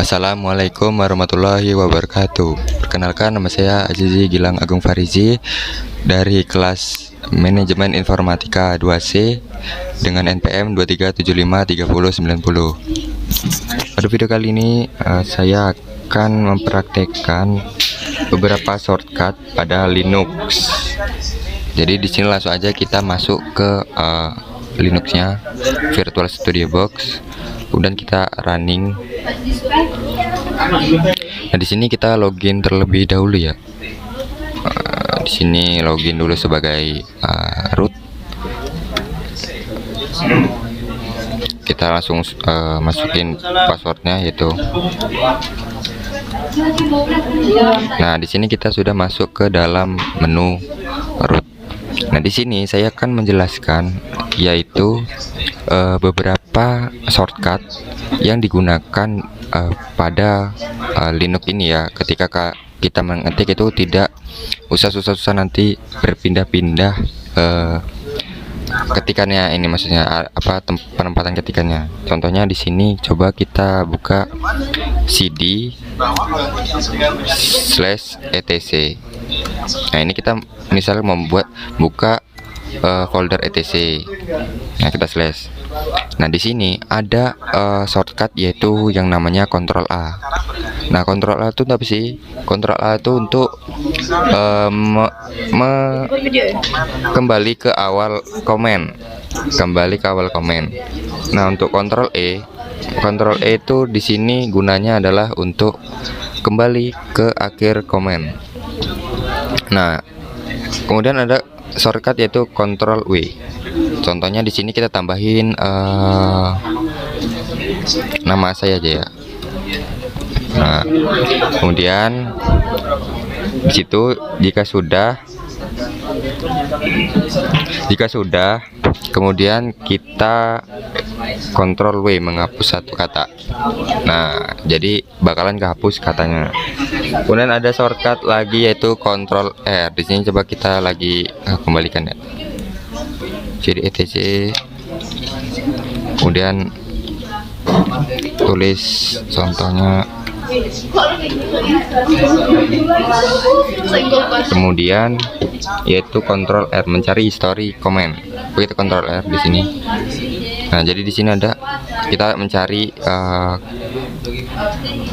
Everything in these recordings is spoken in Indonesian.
Assalamualaikum warahmatullahi wabarakatuh. Perkenalkan, nama saya Azizi Gilang Agung Farizi dari kelas Manajemen Informatika 2C dengan NPM 23753090. Pada video kali ini saya akan mempraktekkan beberapa shortcut pada Linux. Jadi di sini langsung aja kita masuk ke Linuxnya, Virtual Studio Box. Kemudian kita running. Nah, di sini kita login terlebih dahulu ya. Di sini login dulu sebagai root. Kita langsung masukin passwordnya yaitu. Nah, di sini kita sudah masuk ke dalam menu root. Nah, di sini saya akan menjelaskan yaitu beberapa shortcut yang digunakan pada Linux ini ya. Ketika kita mengetik itu tidak usah susah-susah nanti berpindah-pindah ketikannya, ini maksudnya penempatan ketikannya. Contohnya di sini coba kita buka cd/etc. Nah, ini kita misal buka folder etc. Nah, kita slash. Nah, di sini ada shortcut yaitu yang namanya Ctrl A. Nah, Ctrl A itu apa sih? Ctrl A itu untuk kembali ke awal komen. Nah, untuk Ctrl E itu di sini gunanya adalah untuk kembali ke akhir komen. Nah, kemudian ada shortcut yaitu Ctrl W. Contohnya di sini kita tambahin nama saya aja ya. Nah, kemudian di situ jika sudah kemudian kita Ctrl W menghapus satu kata. Nah, jadi bakalan kehapus katanya. Kemudian ada shortcut lagi yaitu Ctrl R. Di sini coba kita lagi kembalikan ya. Jadi etc. Kemudian tulis contohnya. Kemudian yaitu Ctrl R mencari history comment. Begitu Ctrl R di sini. Nah, jadi di sini ada kita mencari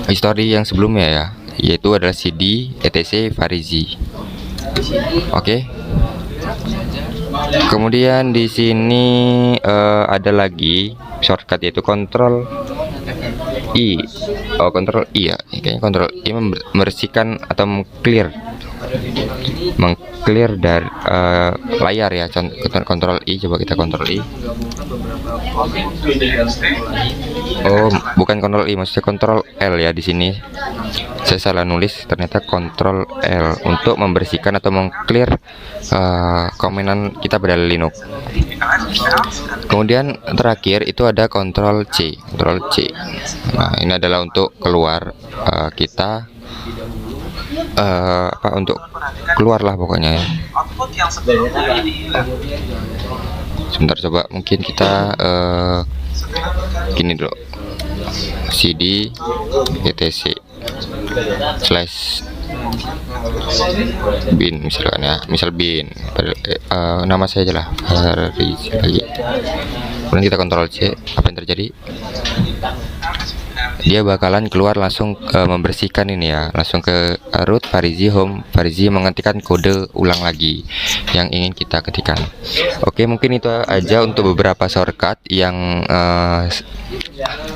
history yang sebelumnya ya, yaitu adalah cd etc Farizi. Oke. Kemudian di sini ada lagi shortcut yaitu Ctrl I. Ctrl I ya. Kayaknya Ctrl I membersihkan atau mengclear dari layar ya. Ctrl I, coba kita Ctrl I. Bukan Ctrl I, maksudnya Ctrl L ya. Di sini saya salah nulis, ternyata Ctrl L untuk membersihkan atau mengclear komenan kita pada Linux. Kemudian terakhir itu ada Ctrl C. Nah, ini adalah untuk keluar kita untuk keluarlah pokoknya ya. Sebentar, coba mungkin kita gini dulu, cd etc /bin misalkan ya, bin nama saya aja lah Farizi lagi. Kemudian kita Ctrl C. Apa yang terjadi? Dia bakalan keluar langsung membersihkan ini ya, langsung ke root Farizi home. Farizi mengetikkan kode ulang lagi yang ingin kita ketikkan. Oke, mungkin itu aja untuk beberapa shortcut yang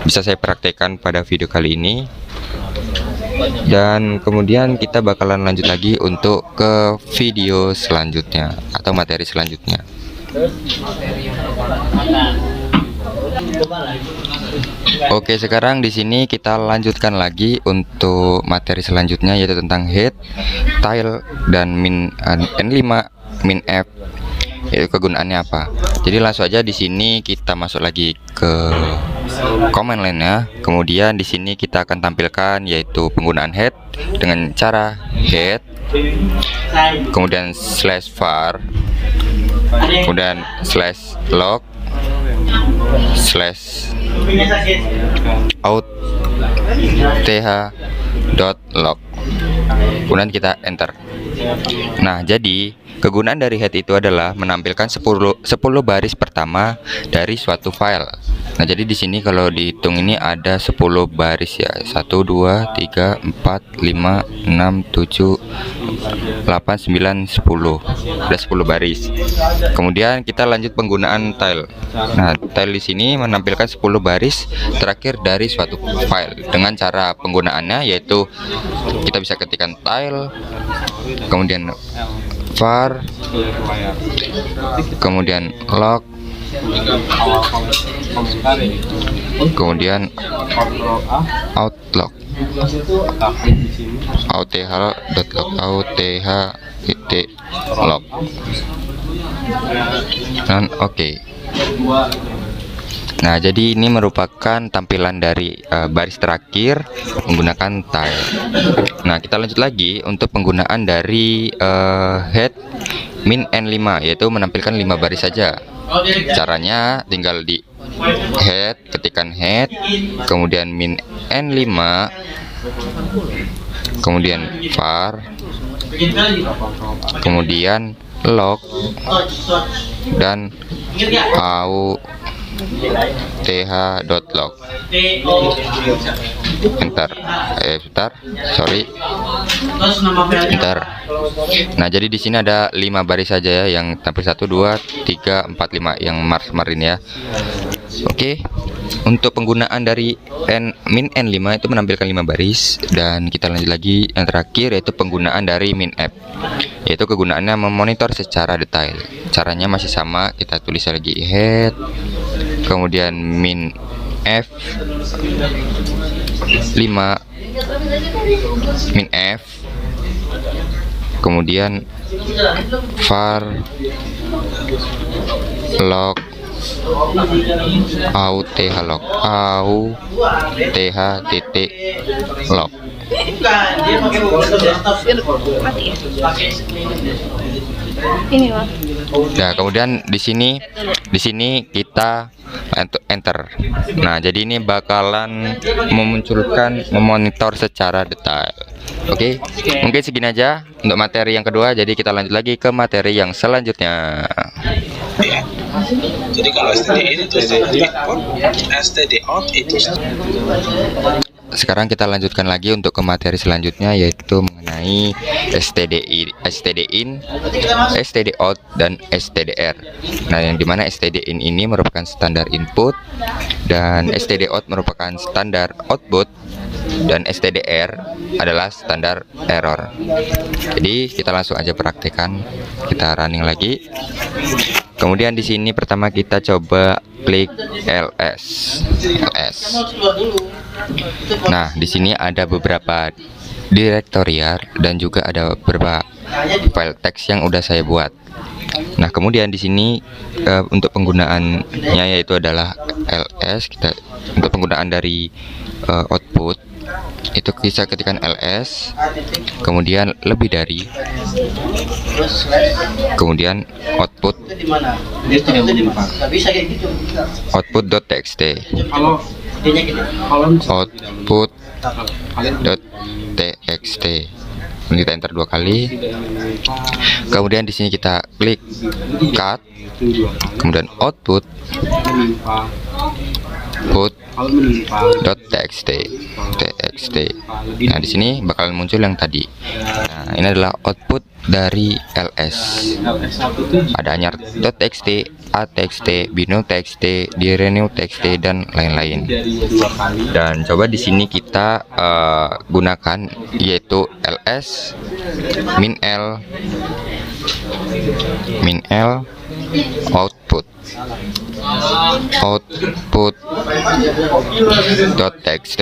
bisa saya praktekkan pada video kali ini. Dan kemudian kita bakalan lanjut lagi untuk ke video selanjutnya atau materi selanjutnya. Oke, sekarang di sini kita lanjutkan lagi untuk materi selanjutnya yaitu tentang head, tail, dan N5, min F. Itu kegunaannya apa? Jadi langsung aja di sini kita masuk lagi ke command line ya. Kemudian di sini kita akan tampilkan yaitu penggunaan head dengan cara head, kemudian /var, kemudian /log, slash out th.log, kemudian kita enter. Nah, jadi kegunaan dari head itu adalah menampilkan 10 baris pertama dari suatu file. Nah, jadi di sini kalau dihitung ini ada 10 baris ya. 1 2 3 4 5 6 7 8 9 10. Ada 10 baris. Kemudian kita lanjut penggunaan tile. Nah, tile di sini menampilkan 10 baris terakhir dari suatu file. Dengan cara penggunaannya yaitu kita bisa ketikkan tile, kemudian var, kemudian log, kemudian outlook, auth.log, dan oke. Nah, jadi ini merupakan tampilan dari baris terakhir menggunakan tile. Nah, kita lanjut lagi untuk penggunaan dari head min n5, yaitu menampilkan 5 baris saja. Caranya tinggal di head, ketikkan head, kemudian min n5, kemudian var, kemudian log, dan auth.log. Enter. Bentar, sorry. Enter. Nah, jadi di sini ada 5 baris saja ya, yang tampil 1 2 3 4 5 yang mars-marin ya. Oke. Untuk penggunaan dari min n5 itu menampilkan 5 baris, dan kita lanjut lagi yang terakhir yaitu penggunaan dari minf, yaitu kegunaannya memonitor secara detail. Caranya masih sama, kita tulis lagi head, kemudian minf 5, minf, kemudian var, log, auth.log, auth.log. Ini Bang. Nah, kemudian di sini kita enter. Nah, jadi ini bakalan memunculkan memonitor secara detail. Oke, mungkin segini aja untuk materi yang kedua. Jadi kita lanjut lagi ke materi yang selanjutnya. Jadi kalau STD itu STD out itu. Sekarang kita lanjutkan lagi untuk ke materi selanjutnya, yaitu mengenai STD in, STD out, dan STDR. Nah, yang dimana STD in ini merupakan standar input, dan STD out merupakan standar output, dan STDR adalah standar error. Jadi kita langsung aja praktekkan. Kita running lagi. Kemudian di sini pertama kita coba klik ls. Nah, di sini ada beberapa direktorial dan juga ada beberapa file teks yang udah saya buat. Nah, kemudian di sini untuk penggunaannya yaitu adalah ls. Kita untuk penggunaan dari output itu bisa ketikkan ls, kemudian lebih dari, kemudian output.txt, output.txt. Kita enter 2 kali. Kemudian di sini kita klik cut, kemudian output.txt. Nah, di sini bakalan muncul yang tadi. Nah, ini adalah output dari ls. Ada anyar.txt, a.txt, bino.txt, direnew.txt, dan lain-lain. Dan coba di sini kita gunakan yaitu ls min l output.txt.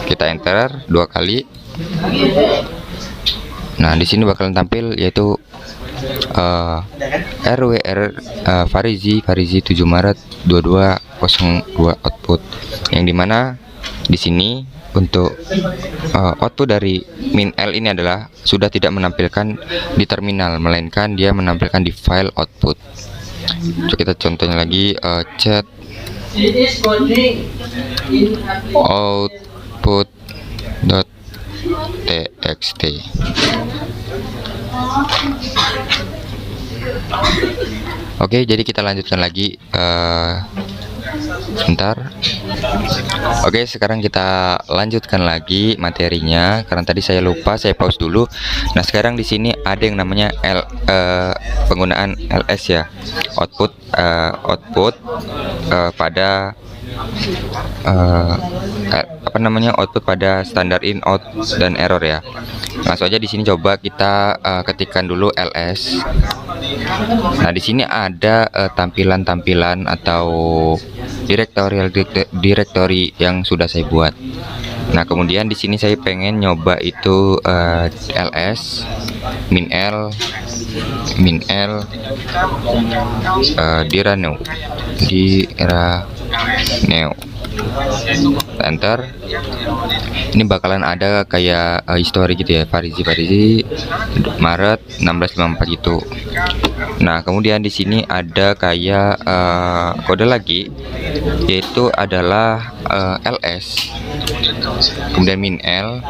Kita enter 2 kali. Nah, di sini bakalan tampil yaitu RWR Farizi 7 Maret 2202 output, yang dimana di sini untuk output dari min L ini adalah sudah tidak menampilkan di terminal, melainkan dia menampilkan di file output. Coba kita contohnya lagi, chat output.txt. Oke, jadi kita lanjutkan lagi, sebentar. Oke, sekarang kita lanjutkan lagi materinya karena tadi saya lupa, saya pause dulu. Nah, sekarang di sini ada yang namanya penggunaan ls ya, output pada output pada standar in, out, dan error ya. Langsung aja di sini coba kita ketikkan dulu ls. Nah, di sini ada tampilan-tampilan atau directory yang sudah saya buat. Nah, kemudian di sini saya pengen nyoba itu ls min-l diranu enter. Ini bakalan ada kayak history gitu ya, Farizi Maret 1654 gitu. Nah, kemudian di sini ada kayak kode lagi, yaitu adalah ls, kemudian min-l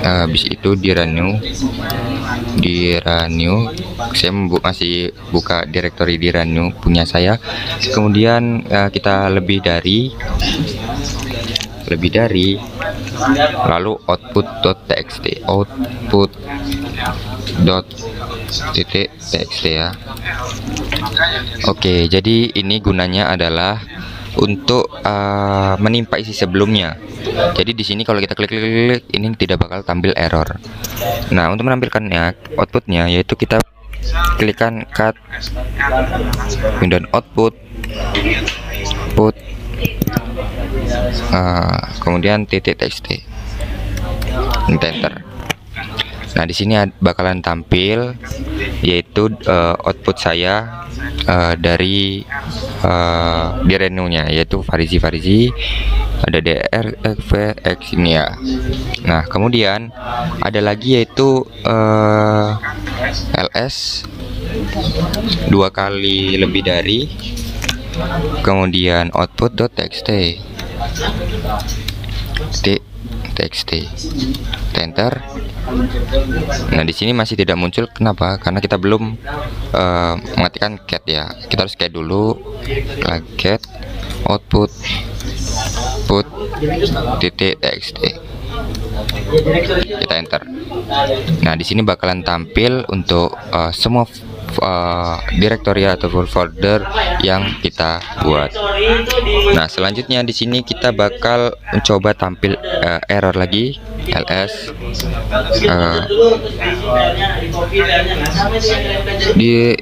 habis itu diranu. Saya masih buka directory diranu punya saya. Kemudian kita lebih dari lalu output.txt ya. Oke, jadi ini gunanya adalah untuk menimpa isi sebelumnya. Jadi di sini kalau kita klik ini tidak bakal tampil error. Nah, untuk menampilkannya outputnya yaitu kita klikkan cut window output kemudian .txt enter. Nah, di sini bakalan tampil yaitu output saya dari direnu-nya, yaitu Farizi ada drfx ini ya. Nah, kemudian ada lagi yaitu ls 2 kali lebih dari, kemudian output.txt enter. Nah, di sini masih tidak muncul. Kenapa? Karena kita belum mengetikkan cat ya. Kita harus cat dulu, cat output .txt. Kita enter. Nah, di sini bakalan tampil untuk semua directory atau folder yang kita buat. Nah, selanjutnya di sini kita bakal mencoba tampil error lagi, ls di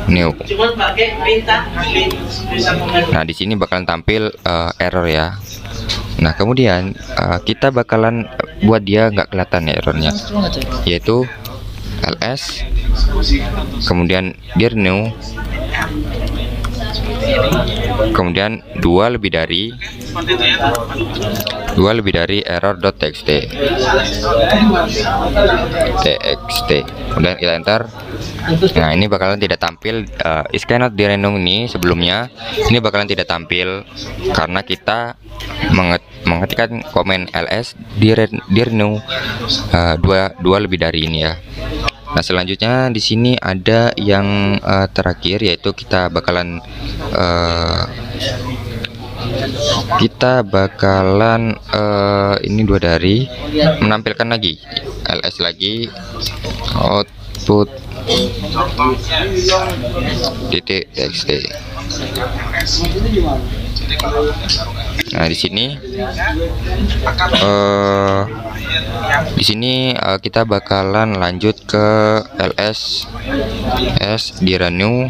new. Nah, di sini bakalan tampil error ya. Nah, kemudian kita bakalan buat dia nggak kelihatan ya errornya, yaitu ls kemudian dirnew kemudian 2 lebih dari error.txt kemudian kita enter. Nah, ini bakalan tidak tampil is cannot direnu ini sebelumnya. Ini bakalan tidak tampil karena kita mengetikkan komen ls direnu 2 lebih dari ini ya. Nah, selanjutnya di sini ada yang terakhir, yaitu kita bakalan ini 2 dari menampilkan lagi ls lagi output .txt. Nah, di sini kita bakalan lanjut ke ls dirnew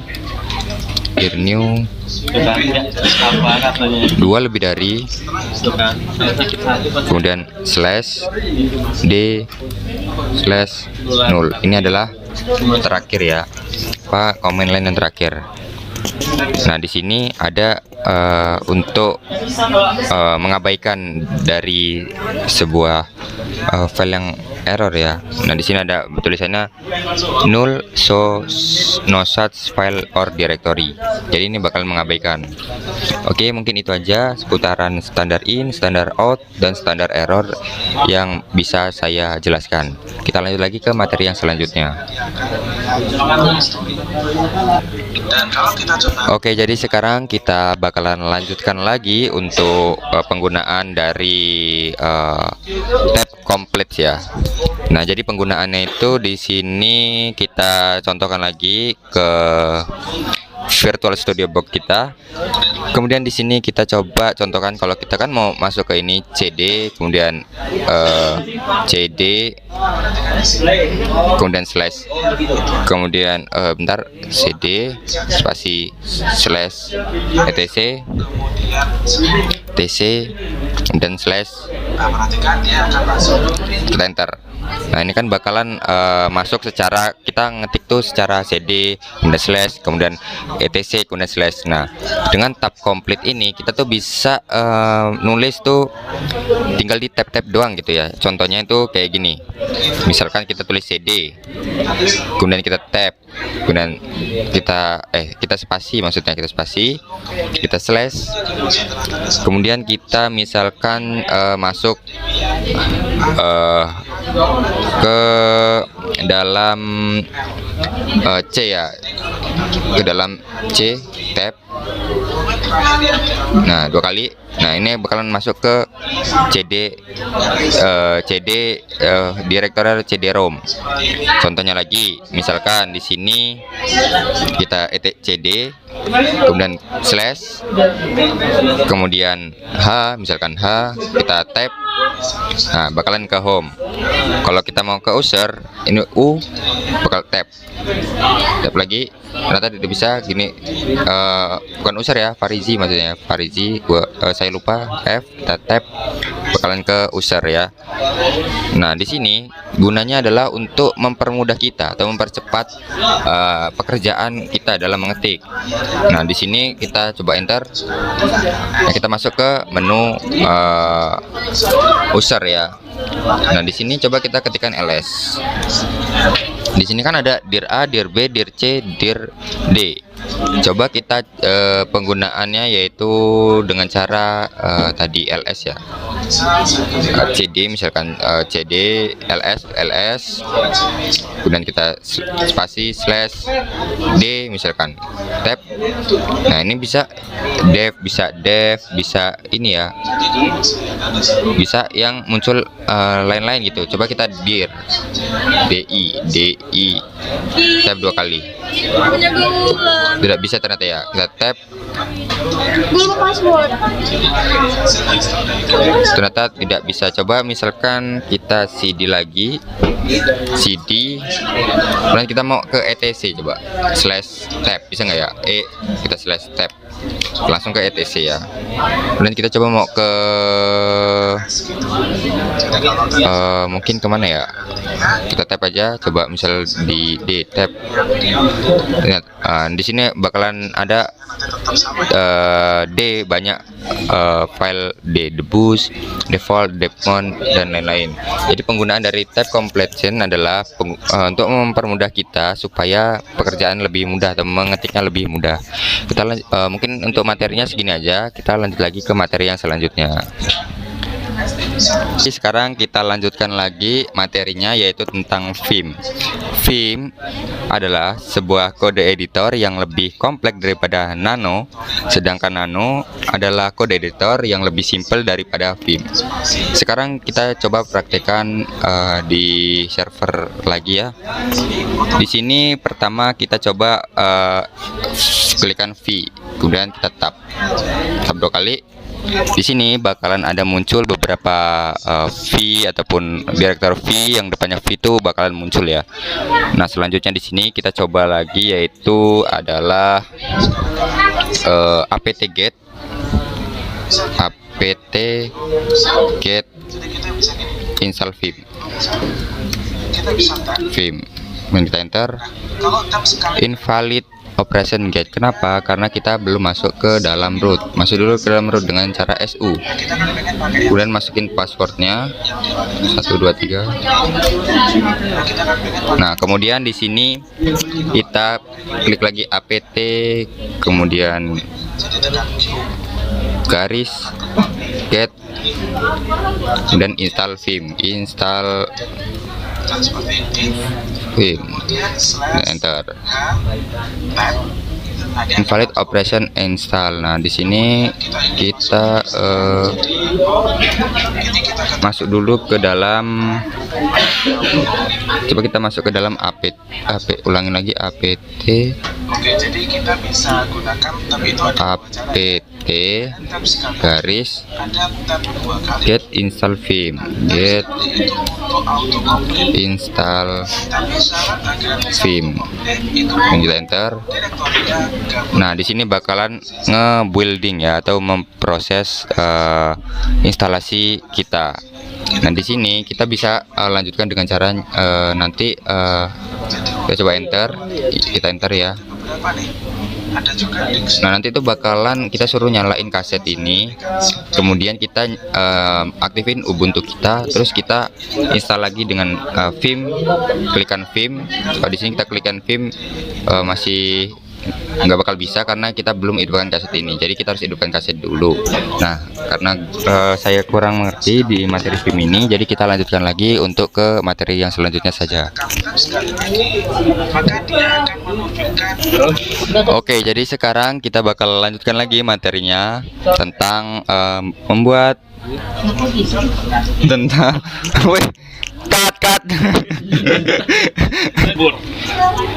2 lebih dari, kemudian /d/0. Ini adalah terakhir ya, comment line yang terakhir. Nah, di sini ada untuk mengabaikan dari sebuah file yang error ya. Nah, di sini ada tulisannya null no such file or directory. Jadi ini bakal mengabaikan. Oke, mungkin itu aja seputaran standar in, standar out, dan standar error yang bisa saya jelaskan. Kita lanjut lagi ke materi yang selanjutnya. Dan kalau kita coba Oke, jadi sekarang kita bakalan lanjutkan lagi untuk penggunaan dari tab complete ya. Nah, jadi penggunaannya itu di sini kita contohkan lagi ke Virtual Studio Box kita. Kemudian di sini kita coba contohkan kalau kita kan mau masuk ke ini CD, kemudian CD, kemudian slash, kemudian bentar, CD spasi slash etc tc dan slash, perhatikan dia akan masuk kita enter. Nah, ini kan bakalan masuk secara kita ngetik tuh secara CD, kemudian slash, kemudian etc, kemudian slash. Nah, dengan tab complete ini kita tuh bisa nulis tuh tinggal di tab-tab doang gitu ya. Contohnya itu kayak gini. Misalkan kita tulis CD, kemudian kita tab, kemudian kita spasi, maksudnya kita spasi, kita slash, kemudian kita misalkan masuk ke dalam C ya, ke dalam C tab. Nah, 2 kali. Nah, ini bakalan masuk ke CD directory CD-ROM. Contohnya lagi, misalkan di sini kita CD, kemudian slash, kemudian H, misalkan H, kita tab. Nah, bakalan ke home. Kalau kita mau ke user, ini U bakal tab lagi. Ternyata tidak bisa gini, bukan user ya, Farizi maksudnya, Farizi. Saya lupa F, kita tab, bakalan ke user ya. Nah, di sini gunanya adalah untuk mempermudah kita atau mempercepat pekerjaan kita dalam mengetik. Nah, di sini kita coba enter. Nah, kita masuk ke menu user ya. Nah, di sini coba kita ketikkan ls. Di sini kan ada dir A, dir B, dir C, dir D. Coba kita penggunaannya yaitu dengan cara tadi ls ya. CD misalkan CD ls, kemudian kita spasi slash D misalkan tab. Nah, ini bisa dev, bisa ini ya, bisa yang muncul lain-lain gitu. Coba kita dir DI tab 2 kali. Tidak bisa ternyata ya. Kita tab, ternyata tidak bisa. Coba misalkan kita CD lagi, CD, kemudian kita mau ke etc, coba slash tab, bisa nggak ya? Kita slash tab, langsung ke etc ya. Kemudian kita coba mau ke mungkin kemana ya, kita tab aja, coba misal di D tab. Lihat, di sini bakalan ada D banyak file D, debus, default, depmon, dan lain-lain. Jadi penggunaan dari tab completion adalah untuk mempermudah kita supaya pekerjaan lebih mudah atau mengetiknya lebih mudah. Kita mungkin untuk materinya segini aja. Kita lanjut lagi ke materi yang selanjutnya. Sekarang kita lanjutkan lagi materinya, yaitu tentang Vim. Vim adalah sebuah kode editor yang lebih kompleks daripada Nano, sedangkan Nano adalah kode editor yang lebih simpel daripada Vim. Sekarang kita coba praktekkan di server lagi ya. Di sini pertama kita coba klikkan V, kemudian kita tab 2 kali. Di sini bakalan ada muncul beberapa V ataupun direktur V, yang depannya V itu bakalan muncul ya. Nah, selanjutnya di sini kita coba lagi, yaitu adalah apt get install Vim. Kemudian kita enter, invalid operation get. Kenapa? Karena kita belum masuk ke dalam root. Masuk dulu ke dalam root dengan cara SU. Kemudian masukin passwordnya 123. Nah, kemudian di sini kita klik lagi apt, kemudian garis get, kemudian install vim, enter. Invalid operation install. Nah, di sini kita masuk dulu ke dalam, coba kita masuk ke dalam apt, ulangin lagi apt. Oke, jadi kita bisa gunakan tab itu ada apt garis ada tab 2 kali. get install vim, get Itu untuk auto complete. install Tapi syarat agar bisa vim, itu dan kita enter. direktorinya Nah, di sini bakalan nge-building ya, atau memproses instalasi kita. Nah, di sini kita bisa lanjutkan dengan cara nanti kita coba enter, kita enter ya. beberapa nih. Ada juga link. Nah, nanti itu bakalan kita suruh nyalain kaset ini, kemudian kita aktifin Ubuntu kita, terus kita install lagi dengan vim, klikan vim. Kalau di sini kita klikan vim masih nggak bakal bisa karena kita belum hidupkan kaset ini, jadi kita harus hidupkan kaset dulu. Nah, karena saya kurang mengerti di materi vim ini, jadi kita lanjutkan lagi untuk ke materi yang selanjutnya saja. Sekali lagi, maka dia akan menunjukkan. Oke, jadi sekarang kita bakal lanjutkan lagi materinya tentang membuat tentang weh, cut.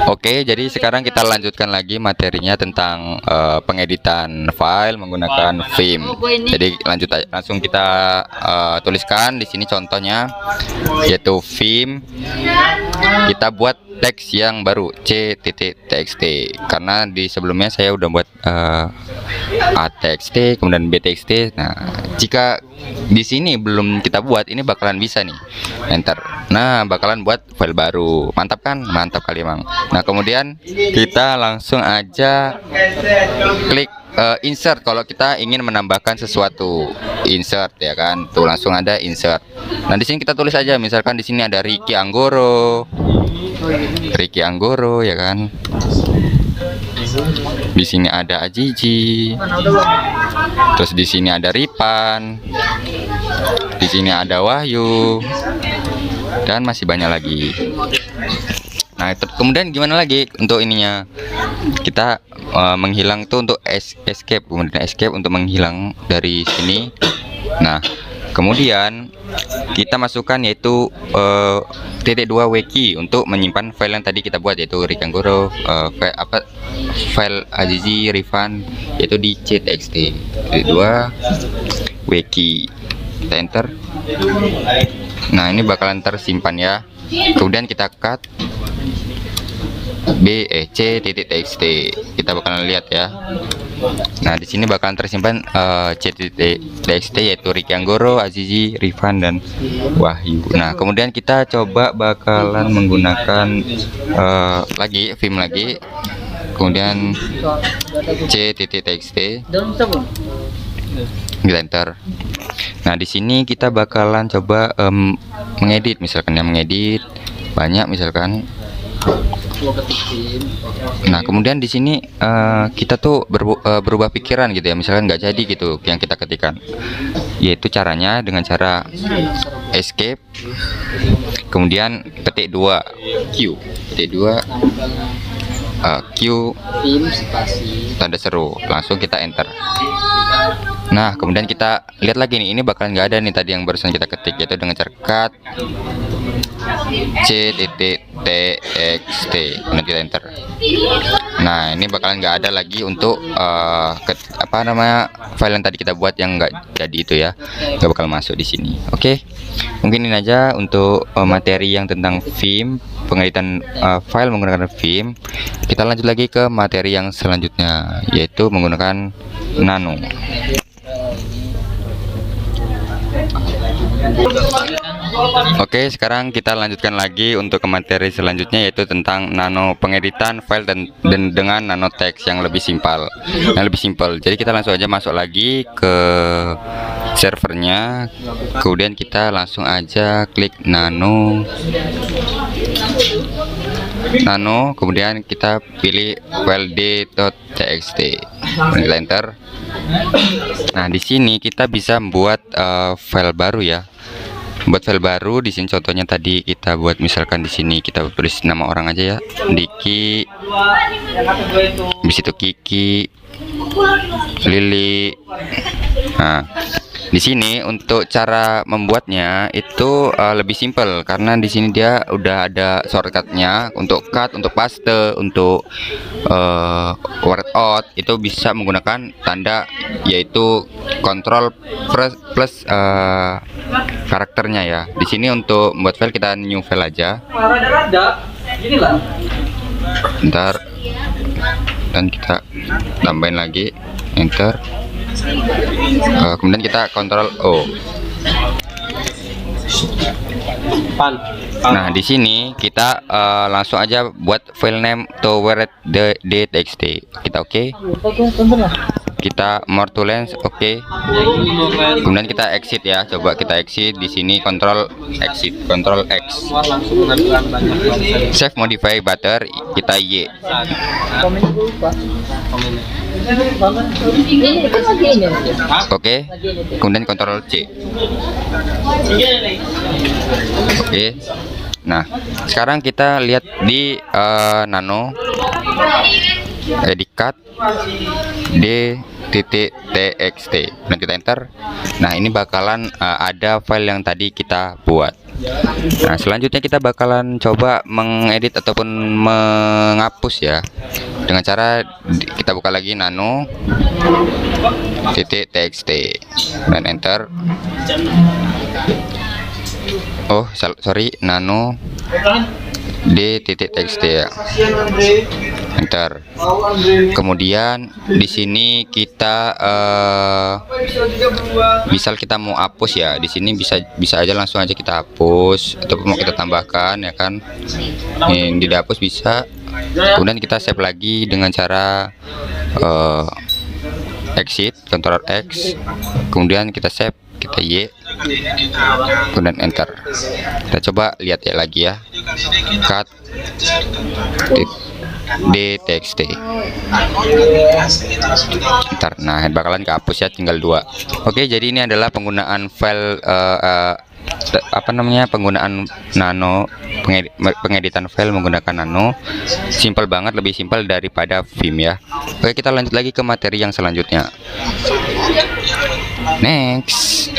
Oke, jadi sekarang kita lanjutkan lagi materinya tentang pengeditan file menggunakan vim. Jadi langsung kita tuliskan di sini contohnya, yaitu vim. Kita buat teks yang baru c.txt, karena di sebelumnya saya udah buat a.txt kemudian b.txt. Nah, jika di sini belum kita buat, ini bakalan bisa nih, enter. Nah, bakalan buat file baru. Mantap kan? Mantap kali emang. Nah, kemudian kita langsung aja klik insert kalau kita ingin menambahkan sesuatu. Insert ya kan? Tuh langsung ada insert. Nah, di sini kita tulis aja, misalkan di sini ada Ricky Anggoro ya kan? Di sini ada Ajiji. Terus di sini ada Ripan. Di sini ada Wahyu. Dan masih banyak lagi. Nah, kemudian gimana lagi untuk ininya? Kita menghilang tuh untuk escape, kemudian escape untuk menghilang dari sini. Nah, kemudian kita masukkan yaitu .2 wiki untuk menyimpan file yang tadi kita buat, yaitu Ricky Anggoro, file Azizi Rifan, yaitu di c.txt. .2 wiki, kita enter. Nah, ini bakalan tersimpan ya. Kemudian kita cut c.txt, kita bakalan lihat ya. Nah, di sini bakalan tersimpan c.txt, yaitu Ricky Anggoro, Azizi, Rifan, dan Wahyu. Nah, kemudian kita coba bakalan menggunakan lagi vim lagi, kemudian c.txt, kita enter. Nah, di sini kita bakalan coba mengedit, misalkan ya, mengedit banyak misalkan. Nah, kemudian di sini kita tuh berubah pikiran gitu ya, misalkan nggak jadi gitu yang kita ketikkan, yaitu caranya dengan cara escape, kemudian ketik 2 Q, Q tanda seru, langsung kita enter. Nah, kemudian kita lihat lagi nih, ini bakalan nggak ada nih tadi yang barusan kita ketik, yaitu dengan cara cut c.txt, kemudian kita enter. Nah, ini bakalan nggak ada lagi untuk file yang tadi kita buat yang nggak jadi itu ya, nggak bakal masuk di sini. Oke, mungkin ini aja untuk materi yang tentang vim, pengeditan file menggunakan vim. Kita lanjut lagi ke materi yang selanjutnya, yaitu menggunakan nano. Oke, sekarang kita lanjutkan lagi untuk ke materi selanjutnya, yaitu tentang nano pengeditan file dan dengan nano teks yang lebih simpel. Jadi kita langsung aja masuk lagi ke servernya, kemudian kita langsung aja klik nano, kemudian kita pilih file d.txt, kita enter. Nah, di sini kita bisa membuat file baru ya. Buat file baru di sini contohnya tadi kita buat, misalkan di sini kita tulis nama orang aja ya, Diki, di situ Kiki, Lili. Nah, di sini untuk cara membuatnya itu lebih simpel, karena di sini dia udah ada shortcutnya untuk cut, untuk paste, untuk word out itu bisa menggunakan tanda, yaitu Ctrl plus karakternya ya. Di sini untuk membuat file kita new file aja. Ntar dan kita tambahin lagi, enter. Kemudian kita Ctrl O. Nah, di sini kita langsung aja buat file name to word.txt. Kita oke. Kita more to lens, oke. Kemudian kita exit ya. Coba kita exit di sini, Ctrl exit, Ctrl X. Save modify butter, kita Y. Oke. Kemudian Ctrl C. Oke. Nah, sekarang kita lihat di nano edit cut d.txt dan kita enter. Nah, ini bakalan ada file yang tadi kita buat. Nah, selanjutnya kita bakalan coba mengedit ataupun menghapus ya, dengan cara kita buka lagi nano .txt dan enter. Oh, sorry, nano d.txt ya, enter. Kemudian di sini kita misal kita mau hapus ya, di sini bisa aja langsung aja kita hapus, ataupun mau kita tambahkan ya kan, yang tidak hapus bisa. Kemudian kita save lagi dengan cara exit, Ctrl X, kemudian kita save, kita Y, kemudian enter. Kita coba lihat ya lagi ya, cut d.txt. Ntar, nah bakalan kehapus ya, tinggal 2. Oke, jadi ini adalah penggunaan file penggunaan nano, pengeditan file menggunakan nano. Simple banget, lebih simpel daripada Vim ya. Oke, kita lanjut lagi ke materi yang selanjutnya. Next.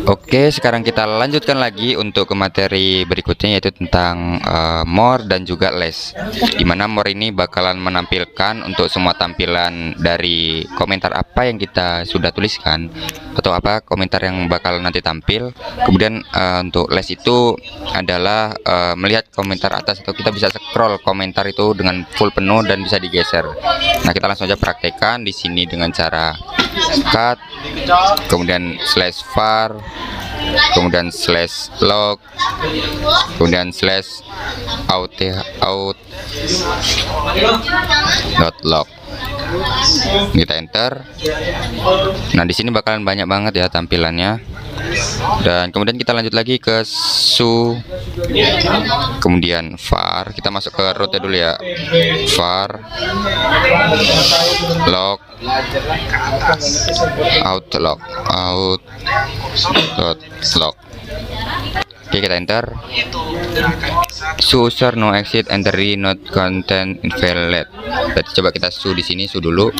Oke, sekarang kita lanjutkan lagi untuk ke materi berikutnya, yaitu tentang more dan juga less. Dimana more ini bakalan menampilkan untuk semua tampilan dari komentar apa yang kita sudah tuliskan, atau apa komentar yang bakal nanti tampil. Kemudian untuk less itu adalah melihat komentar atas, atau kita bisa scroll komentar itu dengan full penuh dan bisa digeser. Nah, kita langsung aja praktekkan di sini dengan cara cut, kemudian slash var, kemudian slash log, kemudian slash out dot log. Kita enter. Nah, di sini bakalan banyak banget ya tampilannya. Dan kemudian kita lanjut lagi ke su, kemudian var. Kita masuk ke rootnya dulu ya, var log out log log. Oke, kita enter. Su user no exit entry not content invalid. Berarti coba kita su di sini, su dulu.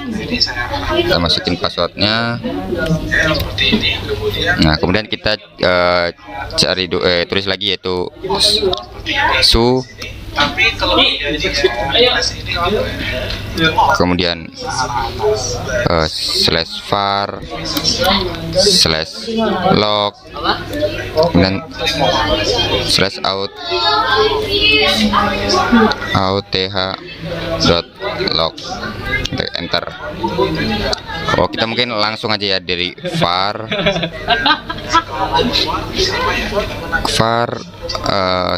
Kita masukin passwordnya. Nah, kemudian kita tulis lagi, yaitu su Tapi kalau kemudian slash var slash log dan slash out th dot log, enter. Oh, kita mungkin langsung aja ya dari var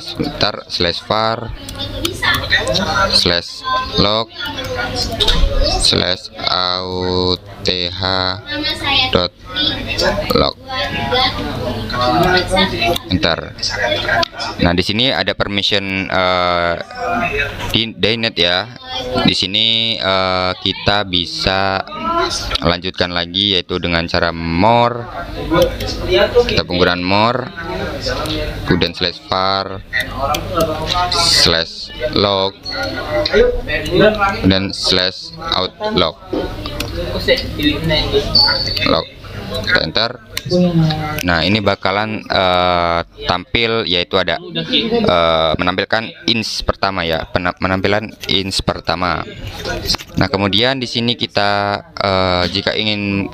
sebentar, slash var slash log slash out th dot log, enter. Nah, di sini ada permission di Dainet ya. Di sini kita bisa lanjutkan lagi, yaitu dengan cara more. Kita penggunaan more, kemudian slash var slash log dan slash out log, kita enter. Nah, ini bakalan tampil, yaitu ada menampilkan ins pertama ya, penampilan ins pertama. Nah, kemudian di sini kita jika ingin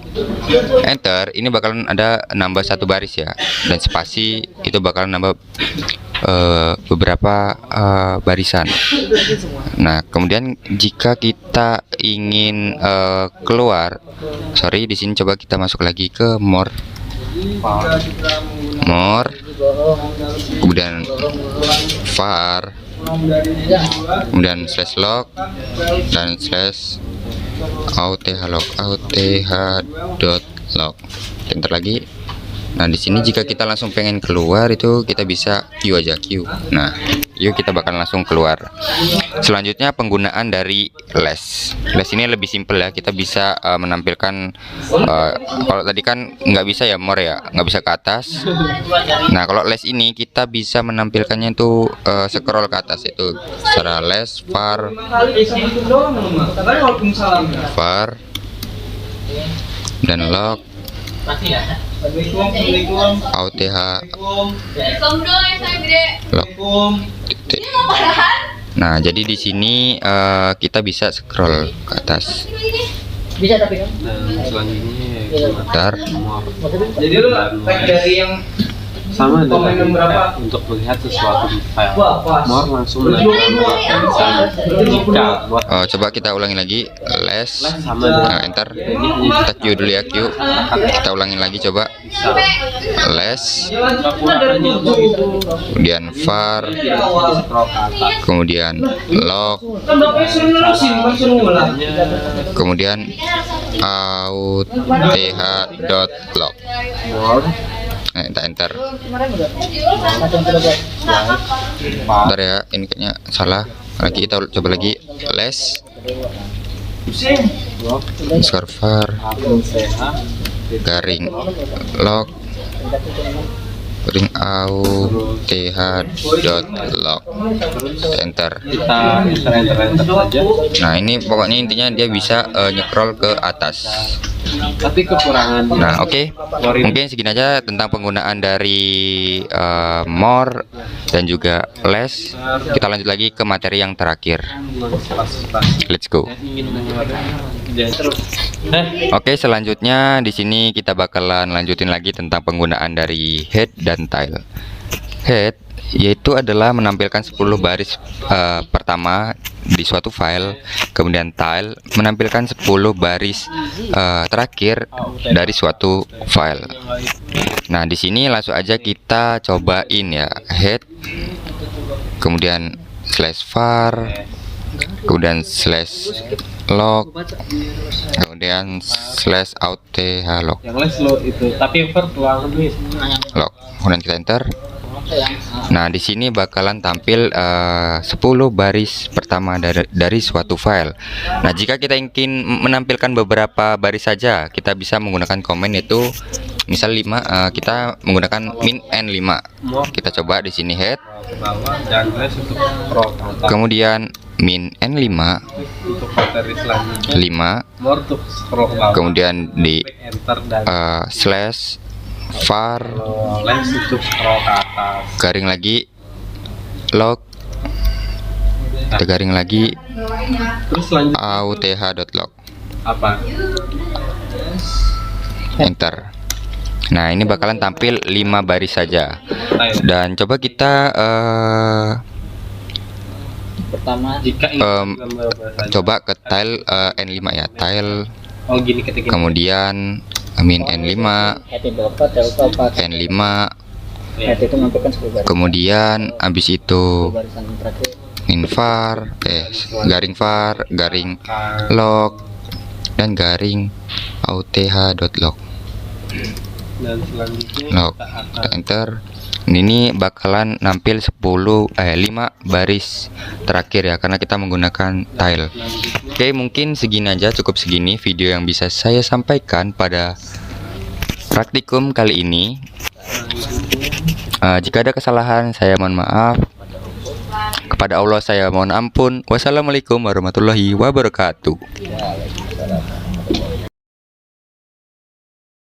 enter, ini bakalan ada nambah satu baris ya, dan spasi itu bakalan nambah beberapa barisan. Nah, kemudian jika kita ingin keluar, sorry, di sini coba kita masuk lagi ke more, kemudian var, kemudian slash log dan slash auth dot log, enter lagi. Nah, di sini jika kita langsung pengen keluar, itu kita bisa Q aja, Q. Nah, yuk kita bakal langsung keluar. Selanjutnya penggunaan dari less. Less ini lebih simpel ya, kita bisa menampilkan kalau tadi kan nggak bisa ya more ya, nggak bisa ke atas. Nah, kalau less ini kita bisa menampilkannya itu scroll ke atas, itu secara less var dan log auth log titik. Nah, jadi di sini kita bisa scroll ke atas. Bisa tapi kan. Bentar. Jadi lu dari yang sama dengan untuk melihat sesuatu di file more langsung coba kita ulangi lagi, less, sama nah, enter. Kita Q dulu ya, Q. Kita ulangin lagi, coba less, kemudian var, kemudian log, kemudian auth dot log. Nah, kita enter. Bentar ya, ini kayaknya salah. Lagi kita coba lagi, less, server, garing log, garing auth dot log, enter. kita enter saja. Nah, ini pokoknya intinya dia bisa nyekrol ke atas. Tapi kekurangan. Nah, oke. Mungkin segini aja tentang penggunaan dari more dan juga less. Kita lanjut lagi ke materi yang terakhir. Let's go. Oke, selanjutnya di sini kita bakalan lanjutin lagi tentang penggunaan dari head dan tail. Head yaitu adalah menampilkan 10 baris pertama di suatu file, kemudian tail menampilkan 10 baris terakhir dari suatu file. Nah, di sini langsung aja kita cobain ya, head, kemudian slash var, kemudian slash log, kemudian slash auth log, Yang les lo itu, tapi ver peluang lebih. log, kemudian kita enter. Nah, di sini bakalan tampil 10 baris pertama dari suatu file. Nah, jika kita ingin menampilkan beberapa baris saja, kita bisa menggunakan komen, yaitu misal 5, kita menggunakan min n5. Kita coba di sini head, Ke bawah dan les untuk scroll ke atas. kemudian min n5 Untuk materi selanjutnya 5, more untuk scroll ke bawah. kemudian di Klik enter dan slash var, les untuk scroll ke atas. garing lagi log, kita garing lagi Terus lanjut auth.log, apa? enter. Nah, ini bakalan tampil 5 baris saja. Tile. Dan coba kita Pertama Jika ingin gambar bahasa coba ke tile N5 ya, tile oh gini ketik ini. kemudian min N5, head berapa, delta apa? N5, Head itu ngampilkan 10 baris. kemudian habis itu Barisan terakhir. minvar, garing var, garing log, dan garing auth.log. Dan selanjutnya Log, kita kita akan enter. Ini bakalan nampil 5 baris terakhir ya, karena kita menggunakan tile. Oke, mungkin segini aja, cukup segini video yang bisa saya sampaikan pada praktikum kali ini. Jika ada kesalahan saya mohon maaf. Kepada Allah saya mohon ampun. Wassalamualaikum warahmatullahi wabarakatuh.